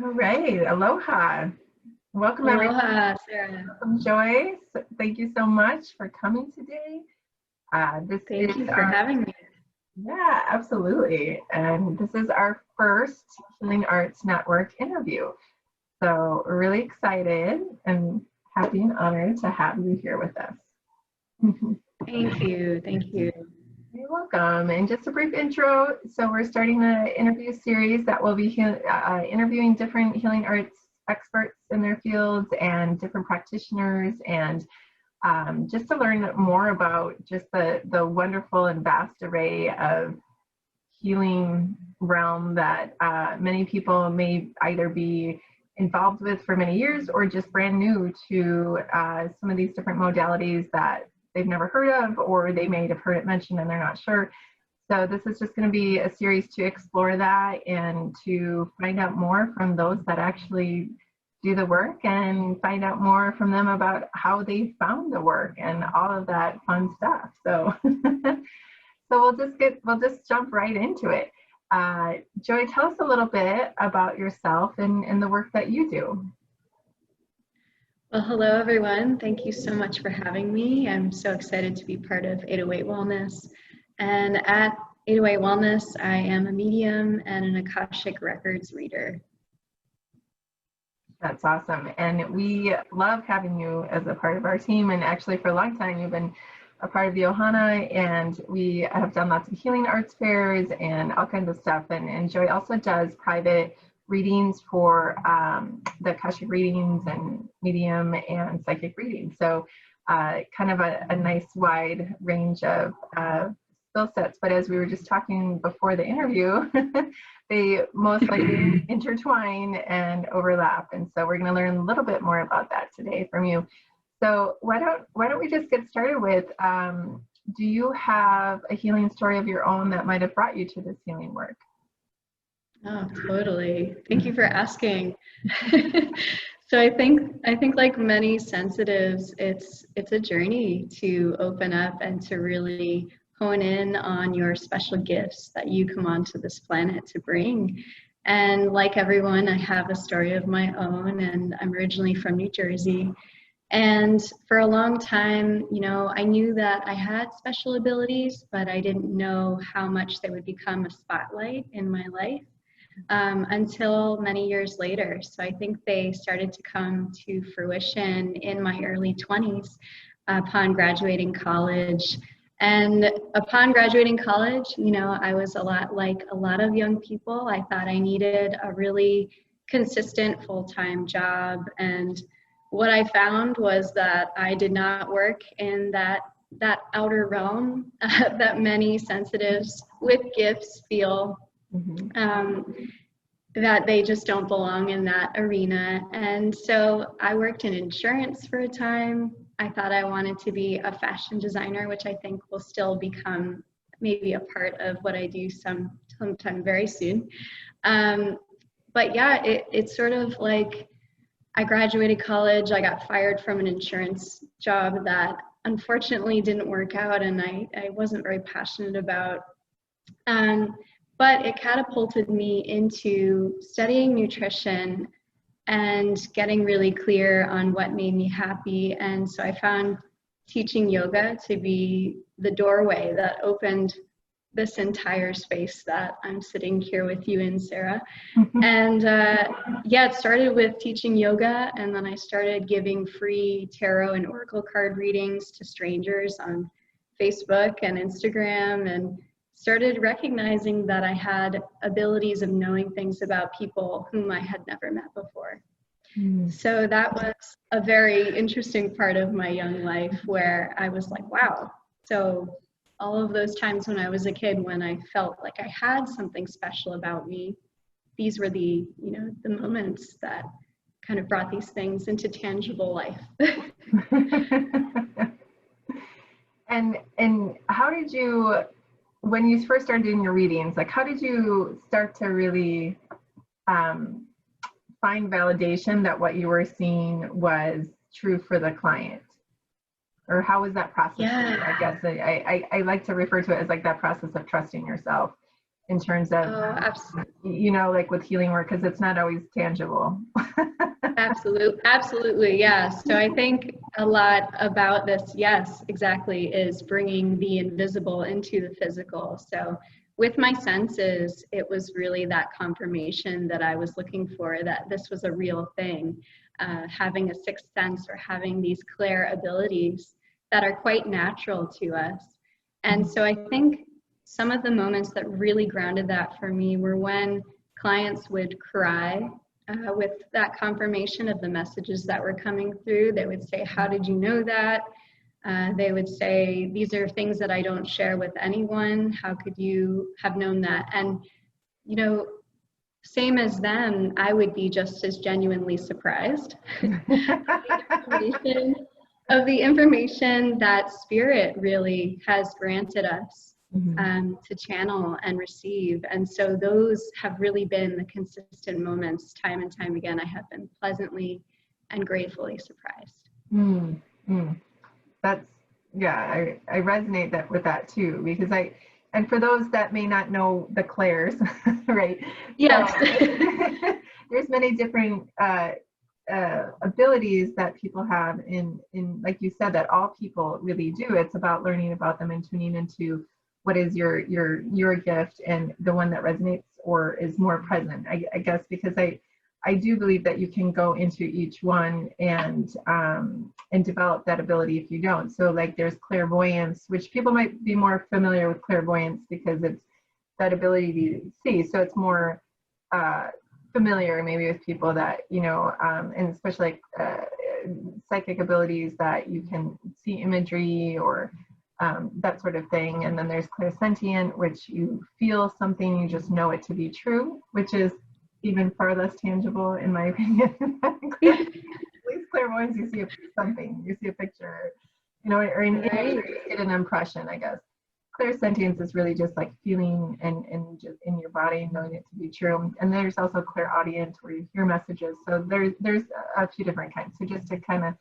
All right, aloha. Welcome everyone. Aloha, Sarah. Welcome, Joyce. Thank you so much for coming today. Thank you for having me. Yeah, absolutely. And this is our first Healing Arts Network interview. So we're really excited and happy and honored to have you here with us. Thank you. Thank you. You're welcome. And just a brief intro. So we're starting an interview series that will be interviewing different healing arts experts in their fields and different practitioners, and just to learn more about just the wonderful and vast array of healing realm that many people may either be involved with for many years or just brand new to some of these different modalities that they've never heard of, or they may have heard it mentioned and they're not sure. So this is just going to be a series to explore that and to find out more from those that actually do the work, and find out more from them about how they found the work and all of that fun stuff. So so we'll just jump right into it. Joy, tell us a little bit about yourself and the work that you do. Well, hello, everyone. Thank you so much for having me. I'm so excited to be part of 808 Wellness. And at 808 Wellness, I am a medium and an Akashic Records reader. That's awesome. And we love having you as a part of our team. And actually for a long time, you've been a part of the Ohana, and we have done lots of healing arts fairs and all kinds of stuff. And Joy also does private readings for the Akashic readings and medium and psychic readings. So kind of a nice wide range of skill sets. But as we were just talking before the interview, they most likely intertwine and overlap. And so we're going to learn a little bit more about that today from you. So why don't we just get started with, do you have a healing story of your own that might have brought you to this healing work? Oh, totally. Thank you for asking. So I think like many sensitives, it's a journey to open up and to really hone in on your special gifts that you come onto this planet to bring. And like everyone, I have a story of my own, and I'm originally from New Jersey. And for a long time, you know, I knew that I had special abilities, but I didn't know how much they would become a spotlight in my life. Until many years later. So I think they started to come to fruition in my early 20s upon graduating college. And upon graduating college, you know, I was a lot like a lot of young people. I thought I needed a really consistent full-time job. And what I found was that I did not work in that outer realm that many sensitives with gifts feel. That they just don't belong in that arena. And so I worked in insurance for a time. I thought I wanted to be a fashion designer, which I think will still become maybe a part of what I do sometime very soon. But yeah, it's sort of like I graduated college, I got fired from an insurance job that unfortunately didn't work out, and I wasn't very passionate about. But it catapulted me into studying nutrition and getting really clear on what made me happy. And so I found teaching yoga to be the doorway that opened this entire space that I'm sitting here with you in, Sarah. And yeah, it started with teaching yoga, and then I started giving free tarot and oracle card readings to strangers on Facebook and Instagram, and started recognizing that I had abilities of knowing things about people whom I had never met before. So that was a very interesting part of my young life, where I was like, wow. So all of those times when I was a kid, when I felt like I had something special about me, these were the moments that kind of brought these things into tangible life. And how did you, when you first started doing your readings, like how did you start to really find validation that what you were seeing was true for the client? Or how was that process? Yeah. I guess I like to refer to it as like that process of trusting yourself in terms of, Oh, absolutely. you know, like with healing work, because it's not always tangible. Absolutely, yeah. So I think a lot about this, yes, exactly, is bringing the invisible into the physical. So with my senses, it was really that confirmation that I was looking for, that this was a real thing. Having a sixth sense or having these Clair abilities that are quite natural to us. And so I think some of the moments that really grounded that for me were when clients would cry with that confirmation of the messages that were coming through. They would say, "How did you know that?" They would say, "These are things that I don't share with anyone. How could you have known that?" And, you know, same as them, I would be just as genuinely surprised of the information that Spirit really has granted us to channel and receive. And so those have really been the consistent moments, time and time again. I have been pleasantly and gratefully surprised. That's, yeah, I resonate with that too, because and for those that may not know the Clairs, right? Yes. So, there's many different abilities that people have in, like you said, that all people really do. It's about learning about them and tuning into what is your gift and the one that resonates or is more present. I guess because I do believe that you can go into each one and develop that ability if you don't. So like there's clairvoyance, which people might be more familiar with clairvoyance because it's that ability to see. So it's more familiar maybe with people that, you know, and especially like psychic abilities that you can see imagery or that sort of thing. And then there's clairsentient, which you feel something, you just know it to be true, which is even far less tangible in my opinion. At least clairvoyance, you see something, you see a picture, you know, or in imagery, you get an impression, I guess. Clairsentience is really just like feeling and just in your body, knowing it to be true. And there's also clairaudient where you hear messages. So there's a few different kinds. So just to kind of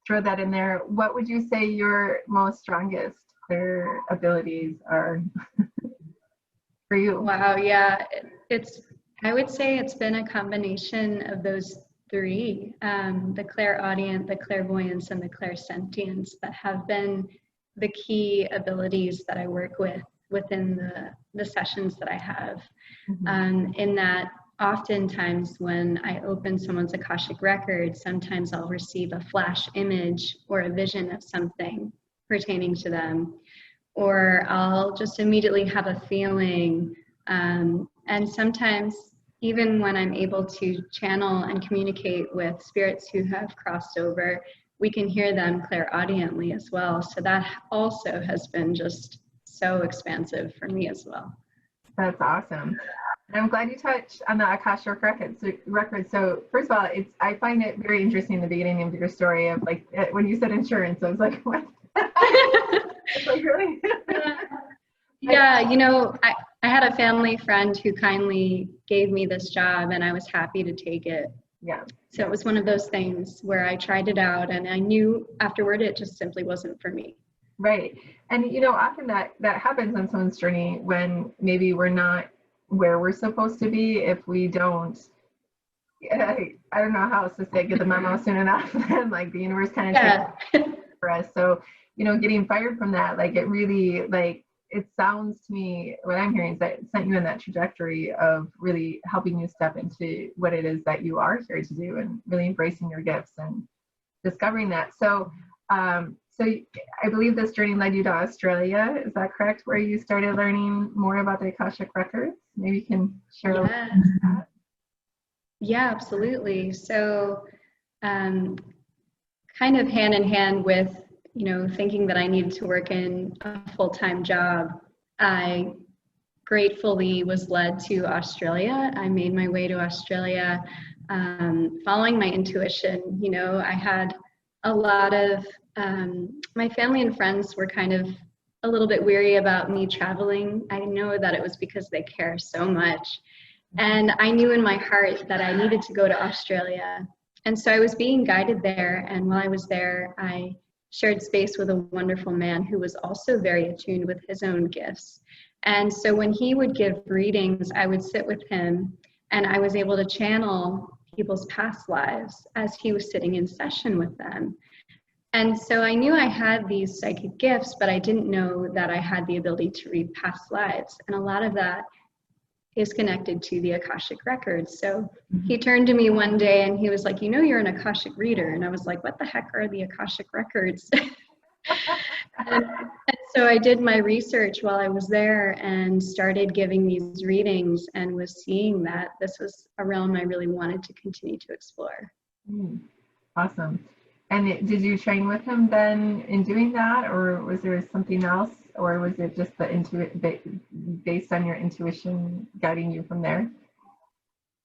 throw that in there, what would you say your most strongest Clair abilities are for you? Wow, yeah, I would say it's been a combination of those three, the clairaudient, the clairvoyance, and the clairsentience, that have been the key abilities that I work with within the sessions that I have. In that oftentimes when I open someone's Akashic Records, sometimes I'll receive a flash image or a vision of something pertaining to them, or I'll just immediately have a feeling. And sometimes even when I'm able to channel and communicate with spirits who have crossed over, we can hear them clairaudiently as well. So that also has been just so expansive for me as well. That's awesome. And I'm glad you touched on the Akashic Records. So first of all, I find it very interesting, the beginning of your story of like, when you said insurance, I was like, what? Like, really? Yeah, you know, I had a family friend who kindly gave me this job and I was happy to take it. Yeah. So it was one of those things where I tried it out and I knew afterward it just simply wasn't for me. Right. And, you know, often that happens on someone's journey when maybe we're not where we're supposed to be, if we don't, I don't know how else to say, get the memo soon enough. And like the universe kind of takes for us. So, you know, getting fired from that, like it really, like, it sounds to me, what I'm hearing is that it sent you in that trajectory of really helping you step into what it is that you are here to do and really embracing your gifts and discovering that. So, so I believe this journey led you to Australia. Is that correct? Where you started learning more about the Akashic Records? Maybe you can share a little bit about that. Yeah, absolutely. So, kind of hand in hand with, you know, thinking that I needed to work in a full-time job, I gratefully was led to Australia. I made my way to Australia, following my intuition. You know, I had a lot of, my family and friends were kind of a little bit weary about me traveling. I know that it was because they care so much. And I knew in my heart that I needed to go to Australia. And so I was being guided there. And while I was there, I shared space with a wonderful man who was also very attuned with his own gifts. And so when he would give readings, I would sit with him and I was able to channel people's past lives as he was sitting in session with them. And so I knew I had these psychic gifts, but I didn't know that I had the ability to read past lives. And a lot of that is connected to the Akashic Records. So he turned to me one day and he was like, you know, you're an Akashic Reader. And I was like, what the heck are the Akashic Records? and so I did my research while I was there and started giving these readings and was seeing that this was a realm I really wanted to continue to explore. Awesome. And did you train with him then in doing that, or was there something else, or was it just based on your intuition guiding you from there?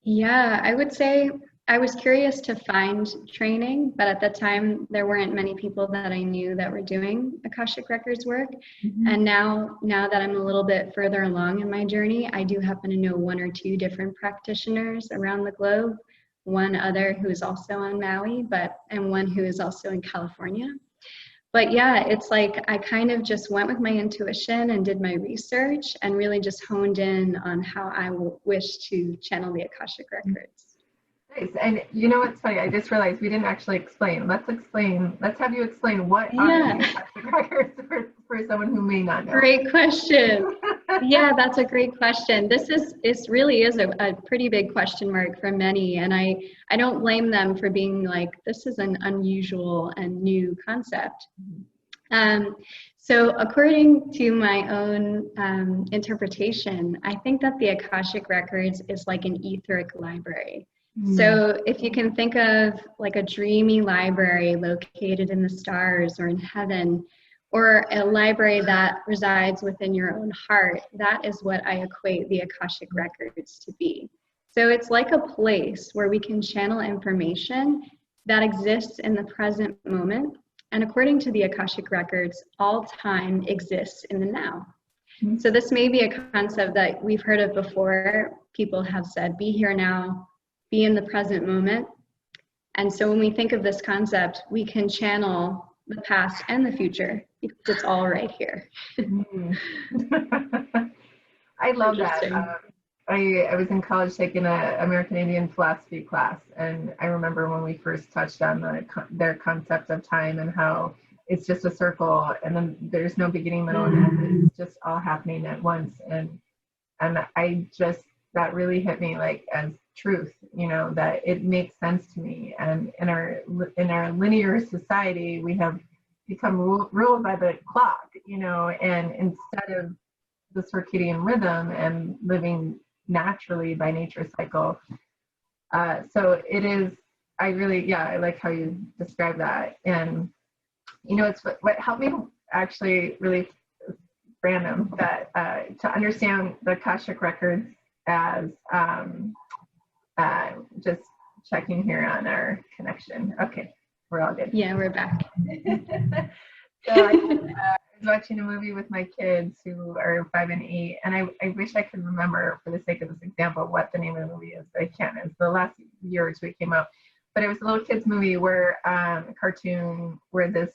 Yeah, I would say I was curious to find training, but at the time there weren't many people that I knew that were doing Akashic Records work. And now that I'm a little bit further along in my journey, I do happen to know one or two different practitioners around the globe. One other who is also on Maui, and one who is also in California. But yeah, it's like I kind of just went with my intuition and did my research and really just honed in on how I wish to channel the Akashic Records. Nice. And you know what's funny? I just realized we didn't actually explain. Let's have you explain what are the Akashic Records for someone who may not know. Great question. Yeah, that's a great question. This really is a pretty big question mark for many, and I don't blame them for being like, this is an unusual and new concept. So according to my own interpretation, I think that the Akashic Records is like an etheric library. So if you can think of like a dreamy library located in the stars or in heaven, or a library that resides within your own heart, that is what I equate the Akashic Records to be. So it's like a place where we can channel information that exists in the present moment. And according to the Akashic Records, all time exists in the now. So this may be a concept that we've heard of before. People have said, be here now, be in the present moment. And so when we think of this concept, we can channel the past and the future because it's all right here. I love that. I was in college taking an American Indian philosophy class, and I remember when we first touched on their concept of time and how it's just a circle, and then there's no beginning, middle, and end. It's just all happening at once, and that really hit me like as truth, you know, that it makes sense to me. And in our linear society, we have become ruled by the clock, you know, and instead of the circadian rhythm and living naturally by nature's cycle. So it is, I like how you describe that. And, you know, it's what helped me actually really random that to understand the Akashic Records as just checking here on our connection. Okay, we're all good. Yeah, we're back. So I was watching a movie with my kids who are 5 and 8, and I wish I could remember for the sake of this example what the name of the movie is, but I can't. It's the last year or two it came out. But it was a little kids movie where a cartoon where this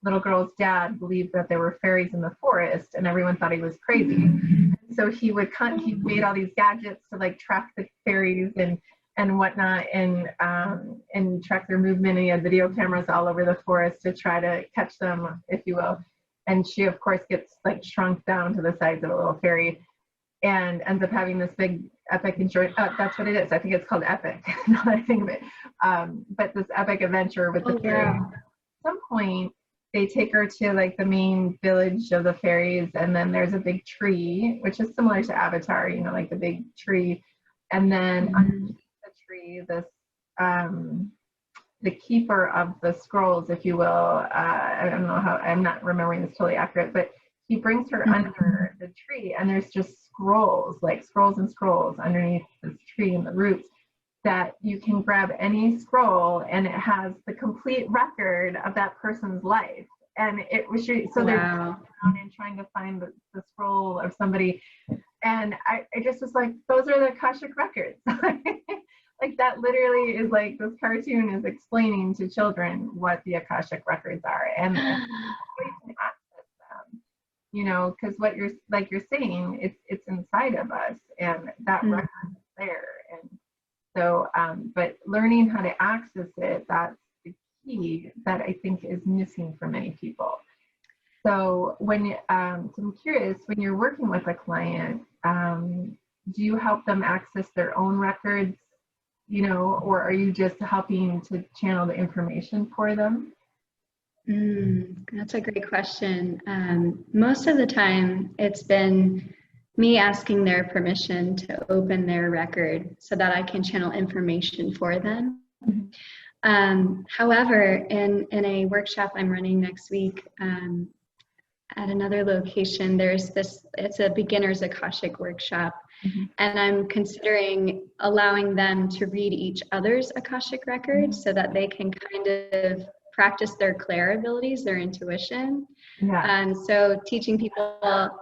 little girl's dad believed that there were fairies in the forest, and everyone thought he was crazy. So he made all these gadgets to like track the fairies and whatnot, and track their movement. And he had video cameras all over the forest to try to catch them, if you will. And she, of course, gets like shrunk down to the size of a little fairy, and ends up having this big epic adventure. That's what it is. I think it's called Epic. Now that I think of it, but this epic adventure with the fairies. At some point, they take her to like the main village of the fairies, and then there's a big tree, which is similar to Avatar, you know, like the big tree. And then underneath the tree, this the keeper of the scrolls, if you will, I don't know how, I'm not remembering this totally accurate, but he brings her under the tree, and there's just scrolls, like scrolls and scrolls underneath this tree and the roots, that you can grab any scroll and it has the complete record of that person's life. And it was so they're going around and trying to find the scroll of somebody. And I just was like, those are the Akashic Records. Like that literally is like, this cartoon is explaining to children what the Akashic Records are and how you can access them. you know, because what you're saying, it's inside of us, and that record is there. And so, but learning how to access it, that's the key that I think is missing for many people. So when, so I'm curious, when you're working with a client, do you help them access their own records, you know, or are you just helping to channel the information for them? That's a great question. Most of the time, it's been me asking their permission to open their record so that I can channel information for them. However, in a workshop I'm running next week at another location, it's a beginner's Akashic workshop. And I'm considering allowing them to read each other's Akashic records so that they can kind of practice their Clair abilities, their intuition. And so teaching people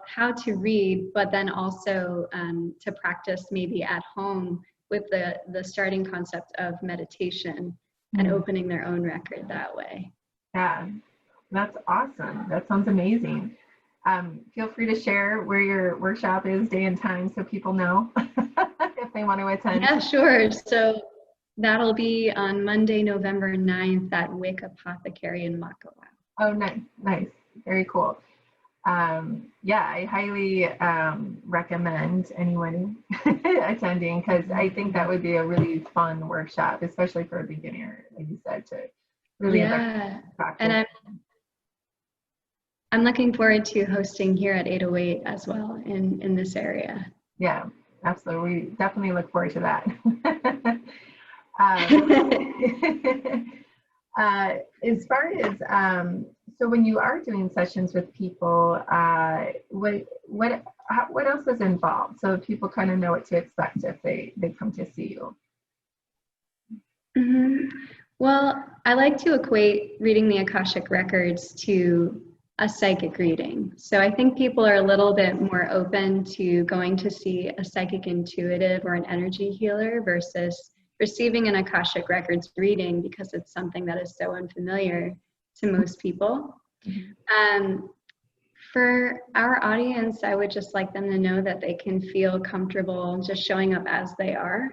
how to read, but then also to practice maybe at home with the starting concept of meditation and opening their own record that way. Yeah, that's awesome. That sounds amazing. Feel free to share where your workshop is, day and time, so people know if they want to attend. Yeah, sure. So that'll be on Monday, November 9th at Wick Apothecary in Maui. Oh, nice. Very cool. Yeah, I highly recommend anyone attending, because I think that would be a really fun workshop, especially for a beginner, like you said, to really practice. And I'm looking forward to hosting here at 808 as well in this area. Yeah, absolutely. We definitely look forward to that. As far as so when you are doing sessions with people, what else is involved, so people kind of know what to expect if they come to see you? Well, I like to equate reading the Akashic Records to a psychic reading. So I think people are a little bit more open to going to see a psychic intuitive or an energy healer versus receiving an Akashic Records reading, because it's something that is so unfamiliar to most people. For our audience, I would just like them to know that they can feel comfortable just showing up as they are,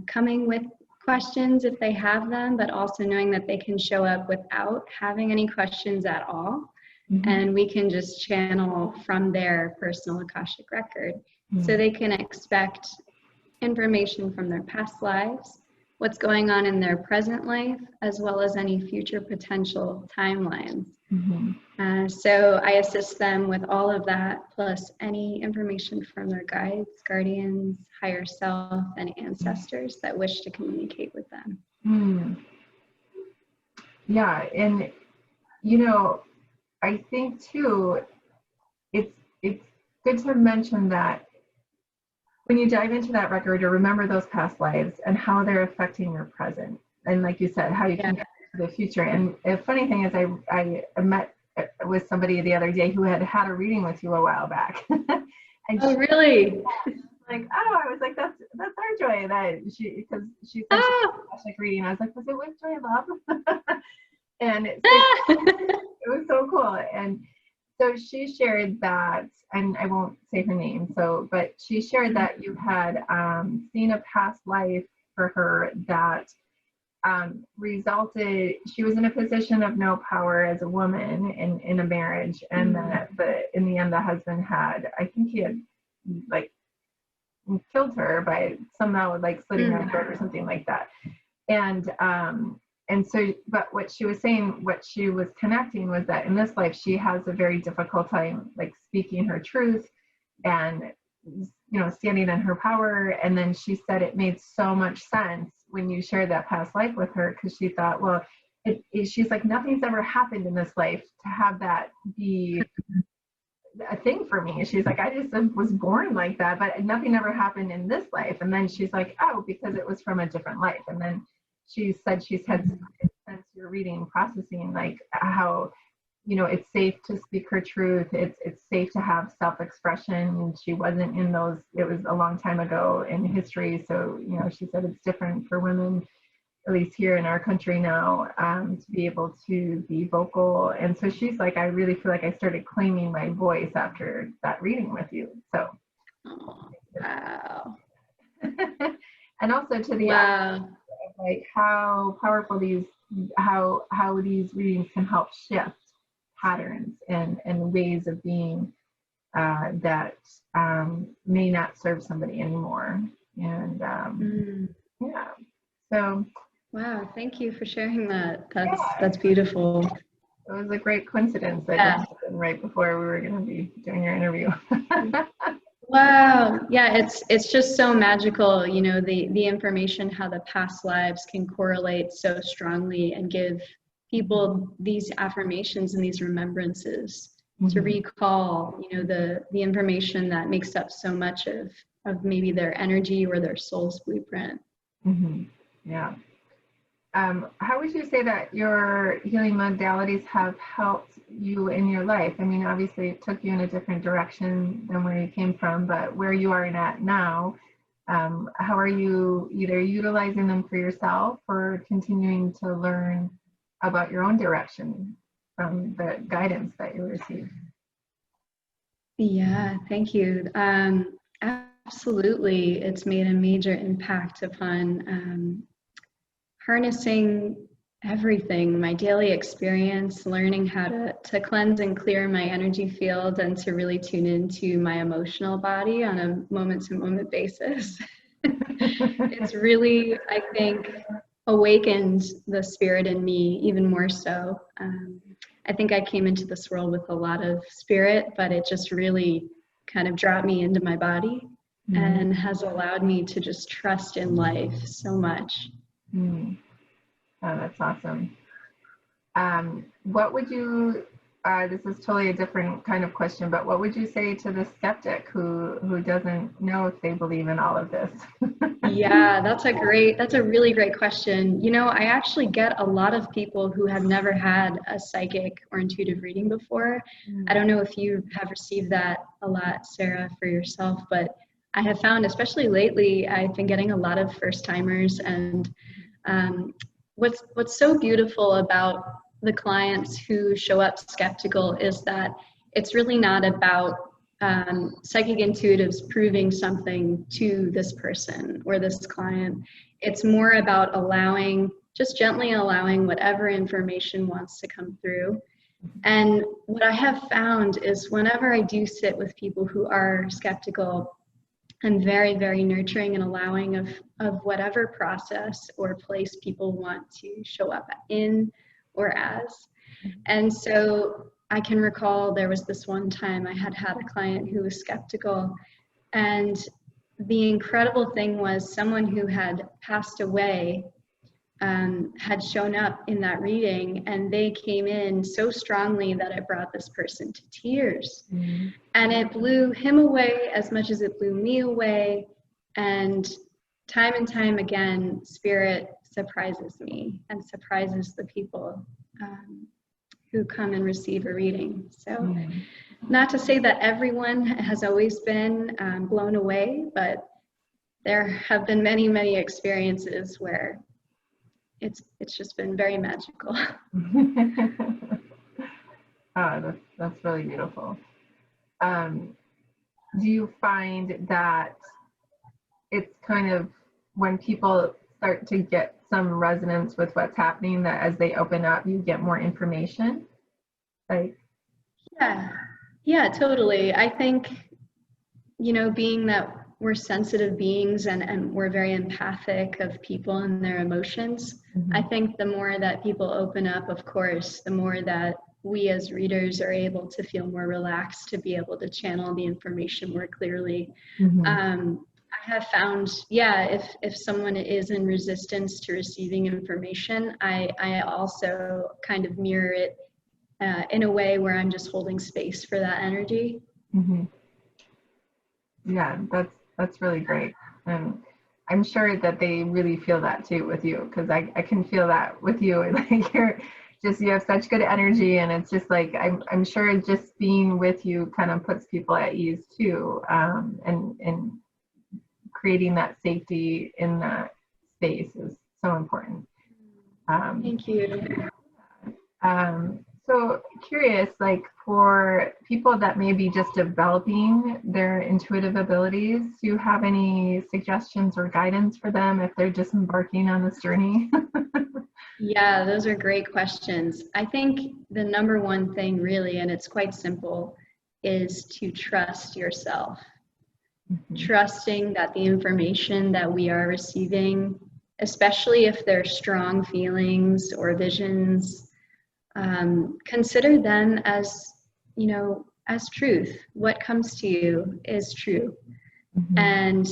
coming with questions if they have them, but also knowing that they can show up without having any questions at all. And we can just channel from their personal Akashic record. So they can expect information from their past lives, what's going on in their present life, as well as any future potential timelines. So I assist them with all of that, plus any information from their guides, guardians, higher self, and ancestors that wish to communicate with them. Yeah, and you know, I think too, it's good to mention that when you dive into that record, you remember those past lives and how they're affecting your present. And like you said, how you can get to the future. And the funny thing is, I met with somebody the other day who had a reading with you a while back. And really? Like, oh, I was like, that's our Joy, that because she said she reading. I was like, was it with Joy Love? And it was so cool. And so she shared that, and I won't say her name, but she shared that you had seen a past life for her that resulted, she was in a position of no power as a woman in a marriage, and that in the end the husband had, I think he had like killed her by somehow like slitting her throat or something like that. And so, but what she was saying, what she was connecting was that in this life, she has a very difficult time, like speaking her truth and, you know, standing in her power. And then she said it made so much sense when you shared that past life with her, because she thought, well, she's like, nothing's ever happened in this life to have that be a thing for me. She's like, I just was born like that, but nothing ever happened in this life. And then she's like, oh, because it was from a different life. And then she said she's had since your reading processing, like how, you know, it's safe to speak her truth. It's safe to have self-expression. She wasn't in those, it was a long time ago in history. So, you know, she said it's different for women at least here in our country now, to be able to be vocal. And so she's like, I really feel like I started claiming my voice after that reading with you. So. Oh, wow. And also to the Wow. like how powerful how these readings can help shift patterns and ways of being that may not serve somebody anymore. And yeah, so wow, thank you for sharing that. yeah, That's beautiful. it was a great coincidence that Yeah. just happened right before we were going to be doing your interview. Wow. Yeah, it's just so magical, you know, the information, how the past lives can correlate so strongly and give people these affirmations and these remembrances to recall, you know, the information that makes up so much of maybe their energy or their soul's blueprint. Yeah. How would you say that your healing modalities have helped you in your life? I mean, obviously it took you in a different direction than where you came from, but where you are at now, how are you either utilizing them for yourself or continuing to learn about your own direction from the guidance that you received? Yeah, thank you. Absolutely, it's made a major impact upon harnessing everything, my daily experience, learning how to cleanse and clear my energy field and to really tune into my emotional body on a moment-to-moment basis. It's really, I think, awakened the spirit in me even more so. I think I came into this world with a lot of spirit, but it just really kind of dropped me into my body and has allowed me to just trust in life so much. Oh, that's awesome. What would you, this is totally a different kind of question, but what would you say to the skeptic who doesn't know if they believe in all of this? Yeah, that's a really great question. You know, I actually get a lot of people who have never had a psychic or intuitive reading before. I don't know if you have received that a lot, Sarah, for yourself, but I have found, especially lately, I've been getting a lot of first timers. And what's so beautiful about the clients who show up skeptical is that it's really not about psychic intuitives proving something to this person or this client. It's more about just gently allowing whatever information wants to come through. And what I have found is whenever I do sit with people who are skeptical, I'm very, very nurturing and allowing of whatever process or place people want to show up in or as. And so I can recall there was this one time I had a client who was skeptical, and the incredible thing was someone who had passed away had shown up in that reading, and they came in so strongly that it brought this person to tears. And it blew him away as much as it blew me away. And time again, spirit surprises me and surprises the people who come and receive a reading. So not to say that everyone has always been blown away, but there have been many, many experiences where it's just been very magical. That's really beautiful. Do you find that it's kind of when people start to get some resonance with what's happening, that as they open up, you get more information? Like, yeah, totally. I think, you know, being that we're sensitive beings and we're very empathic of people and their emotions, I think the more that people open up, of course, the more that we as readers are able to feel more relaxed to be able to channel the information more clearly. I have found, if someone is in resistance to receiving information, I also kind of mirror it in a way where I'm just holding space for that energy. Yeah, that's really great. And I'm sure that they really feel that too with you, because I can feel that with you. Like you have such good energy, and it's just like I'm sure just being with you kind of puts people at ease too, and creating that safety in that space is so important. Thank you. So curious, like for people that may be just developing their intuitive abilities, do you have any suggestions or guidance for them if they're just embarking on this journey? Yeah, those are great questions. I think the number one thing really, and it's quite simple, is to trust yourself. Trusting that the information that we are receiving, especially if they're strong feelings or visions, consider them as, as truth. What comes to you is true. And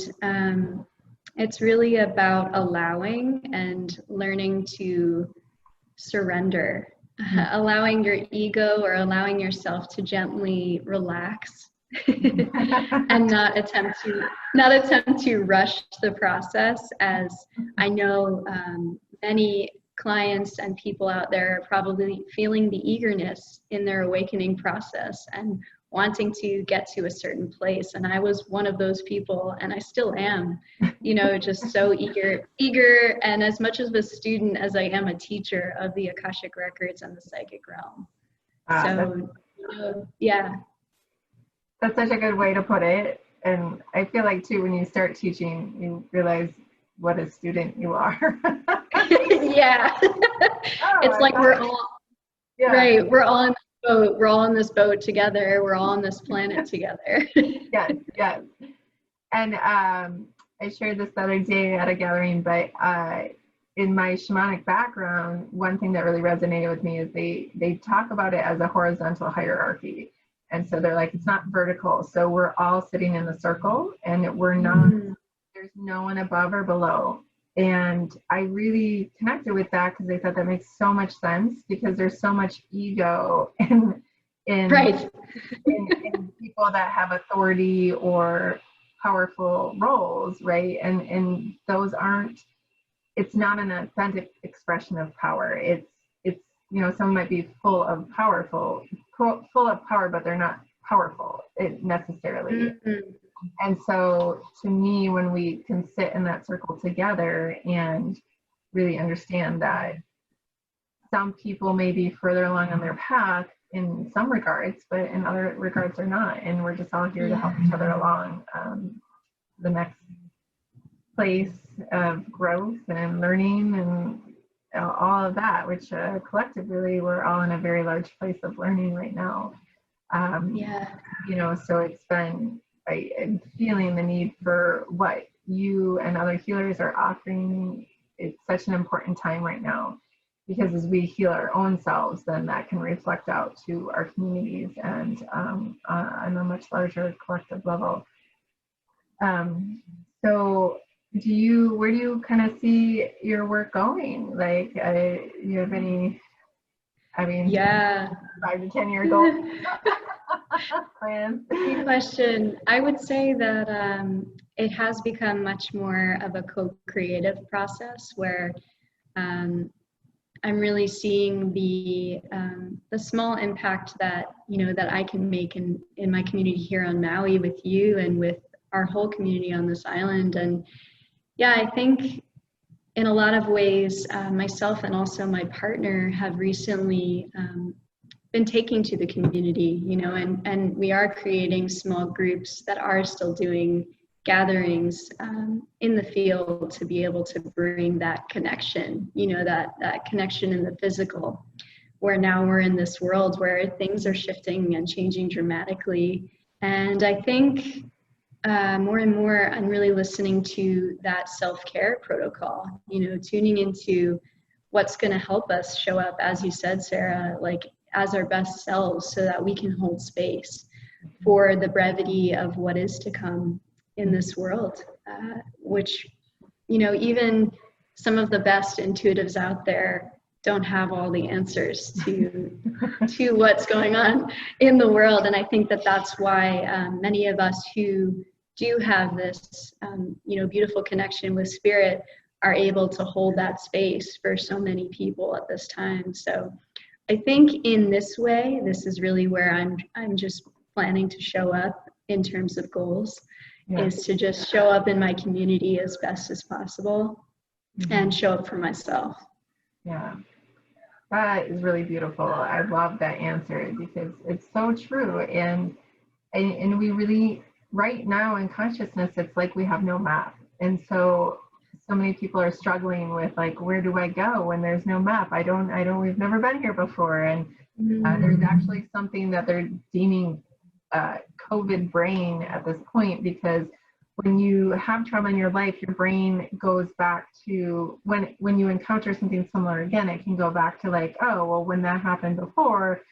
it's really about allowing and learning to surrender, allowing your ego or allowing yourself to gently relax and not attempt to rush the process, as I know many clients and people out there are probably feeling the eagerness in their awakening process and wanting to get to a certain place. And I was one of those people, and I still am, just so eager, and as much of a student as I am a teacher of the Akashic Records and the psychic realm. Yeah. That's such a good way to put it. And I feel like too, when you start teaching, you realize what a student you are. Yeah. It's like we're all, right, we're all in this boat. We're all on this boat together. We're all on this planet together. Yes. And I shared this the other day at a gathering, but in my shamanic background, one thing that really resonated with me is they talk about it as a horizontal hierarchy. And so they're like, it's not vertical. So we're all sitting in the circle, and we're not, there's no one above or below. And I really connected with that because I thought that makes so much sense, because there's so much ego in people that have authority or powerful roles, right? And those aren't, it's not an authentic expression of power. It's someone might be full of power, but they're not powerful necessarily. And so to me, when we can sit in that circle together and really understand that some people may be further along on their path in some regards, but in other regards are not. And we're just all here to help each other along the next place of growth and learning and all of that, which collectively we're all in a very large place of learning right now. So it's been, I'm feeling the need for what you and other healers are offering. It's such an important time right now, because as we heal our own selves, then that can reflect out to our communities and on a much larger collective level. So where do you kind of see your work going? Like, you have any, 5 to 10 year goals? Plans? Good question. I would say that it has become much more of a co-creative process where I'm really seeing the small impact that that I can make in my community here on Maui with you and with our whole community on this island. And yeah, I think in a lot of ways, myself and also my partner have recently been taking to the community, and we are creating small groups that are still doing gatherings in the field to be able to bring that connection, that connection in the physical, where now we're in this world where things are shifting and changing dramatically. And I think more and more, I'm really listening to that self-care protocol, tuning into what's going to help us show up, as you said, Sarah, like as our best selves, so that we can hold space for the brevity of what is to come in this world, which, even some of the best intuitives out there don't have all the answers to what's going on in the world. And I think that that's why many of us who do have this, beautiful connection with spirit are able to hold that space for so many people at this time. So I think in this way, this is really where I'm just planning to show up in terms of goals, is to just show up in my community as best as possible and show up for myself. Yeah. That is really beautiful. I love that answer because it's so true. And we really, right now in consciousness, it's like we have no map. And so many people are struggling with like, where do I go when there's no map? We've never been here before. And there's actually something that they're deeming COVID brain at this point, because when you have trauma in your life, your brain goes back to when you encounter something similar again, it can go back to like, oh, well, when that happened before,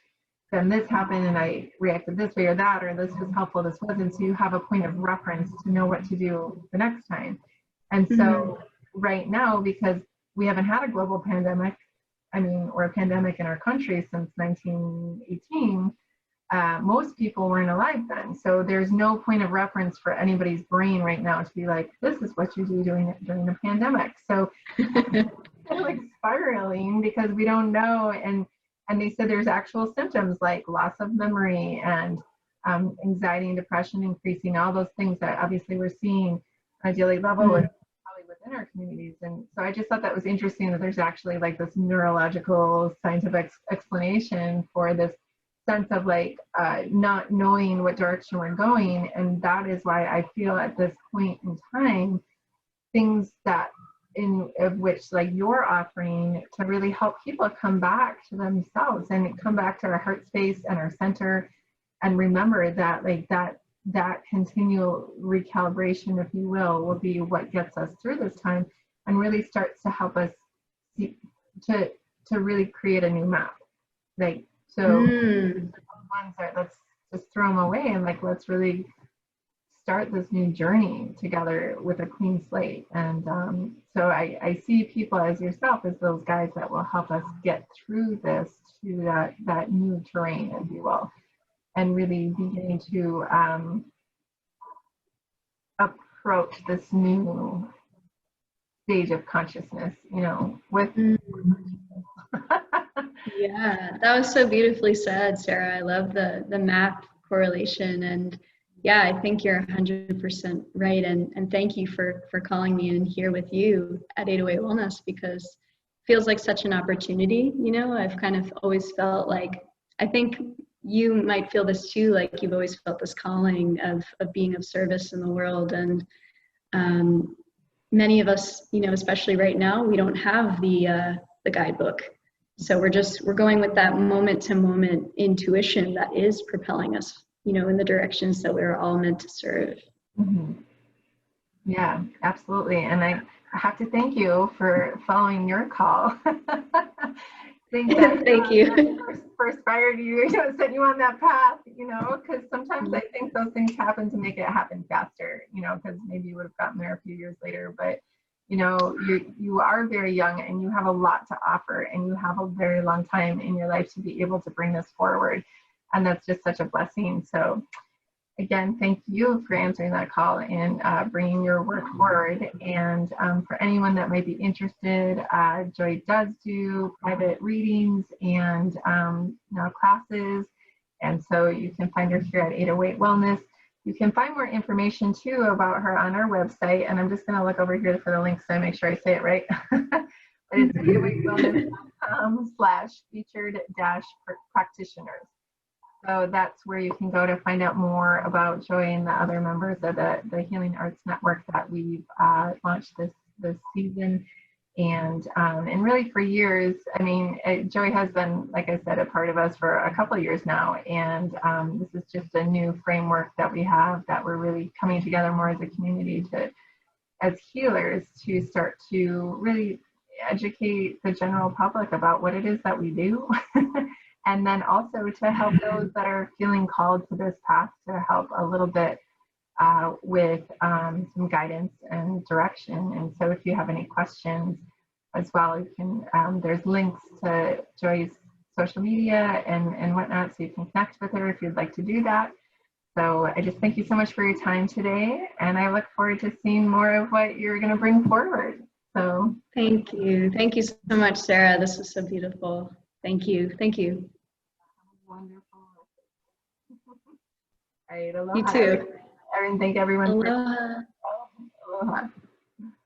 then this happened and I reacted this way or that, or this was helpful, this wasn't. So you have a point of reference to know what to do the next time. And so right now, because we haven't had a global pandemic, or a pandemic in our country since 1918, most people weren't alive then. So there's no point of reference for anybody's brain right now to be like, this is what you do during the pandemic. So it's kind of like spiraling because we don't know. And they said there's actual symptoms like loss of memory and anxiety and depression increasing, all those things that obviously we're seeing on a daily level and probably within our communities. And so I just thought that was interesting that there's actually like this neurological scientific explanation for this sense of like not knowing what direction we're going. And that is why I feel at this point in time, things that of which like you're offering to really help people come back to themselves and come back to our heart space and our center, and remember that like that continual recalibration, if you will be what gets us through this time and really starts to help us see, to really create a new map. Like, so ones are, let's just throw them away and like, let's really start this new journey together with a clean slate. And so I see people as yourself as those guys that will help us get through this to that new terrain, if you will, and really beginning to approach this new stage of consciousness, with Yeah, that was so beautifully said, Sarah. I love the map correlation. And yeah, I think you're 100% right. And thank you for calling me in here with you at 808 Wellness, because it feels like such an opportunity. I've kind of always felt like, I think you might feel this too, like you've always felt this calling of being of service in the world. And many of us, especially right now, we don't have the guidebook. So we're going with that moment to moment intuition that is propelling us, in the directions that we're all meant to serve. Yeah, absolutely. And I have to thank you for following your call. Thank you. For inspired you, set you on that path, because sometimes I think those things happen to make it happen faster, because maybe you would have gotten there a few years later, but you are very young and you have a lot to offer, and you have a very long time in your life to be able to bring this forward. And that's just such a blessing. So again, thank you for answering that call and bringing your work forward. And for anyone that might be interested, Joy does do private readings and classes. And so you can find her here at 808 Wellness. You can find more information too about her on our website. And I'm just going to look over here for the link so I make sure I say it right. But it's 808wellness.com/featured-practitioners. So that's where you can go to find out more about Joy and the other members of the Healing Arts Network that we've launched this season. And really for years, Joy has been, like I said, a part of us for a couple of years now. And this is just a new framework that we have that we're really coming together more as a community as healers to start to really educate the general public about what it is that we do. And then also to help those that are feeling called to this path to help a little bit with some guidance and direction. And so if you have any questions as well, you can, there's links to Joy's social media and whatnot, so you can connect with her if you'd like to do that. So I just thank you so much for your time today. And I look forward to seeing more of what you're going to bring forward. So thank you. Thank you so much, Sarah. This was so beautiful. Thank you. Thank you. Wonderful. All right, aloha. You too. And thank everyone. Aloha. Aloha.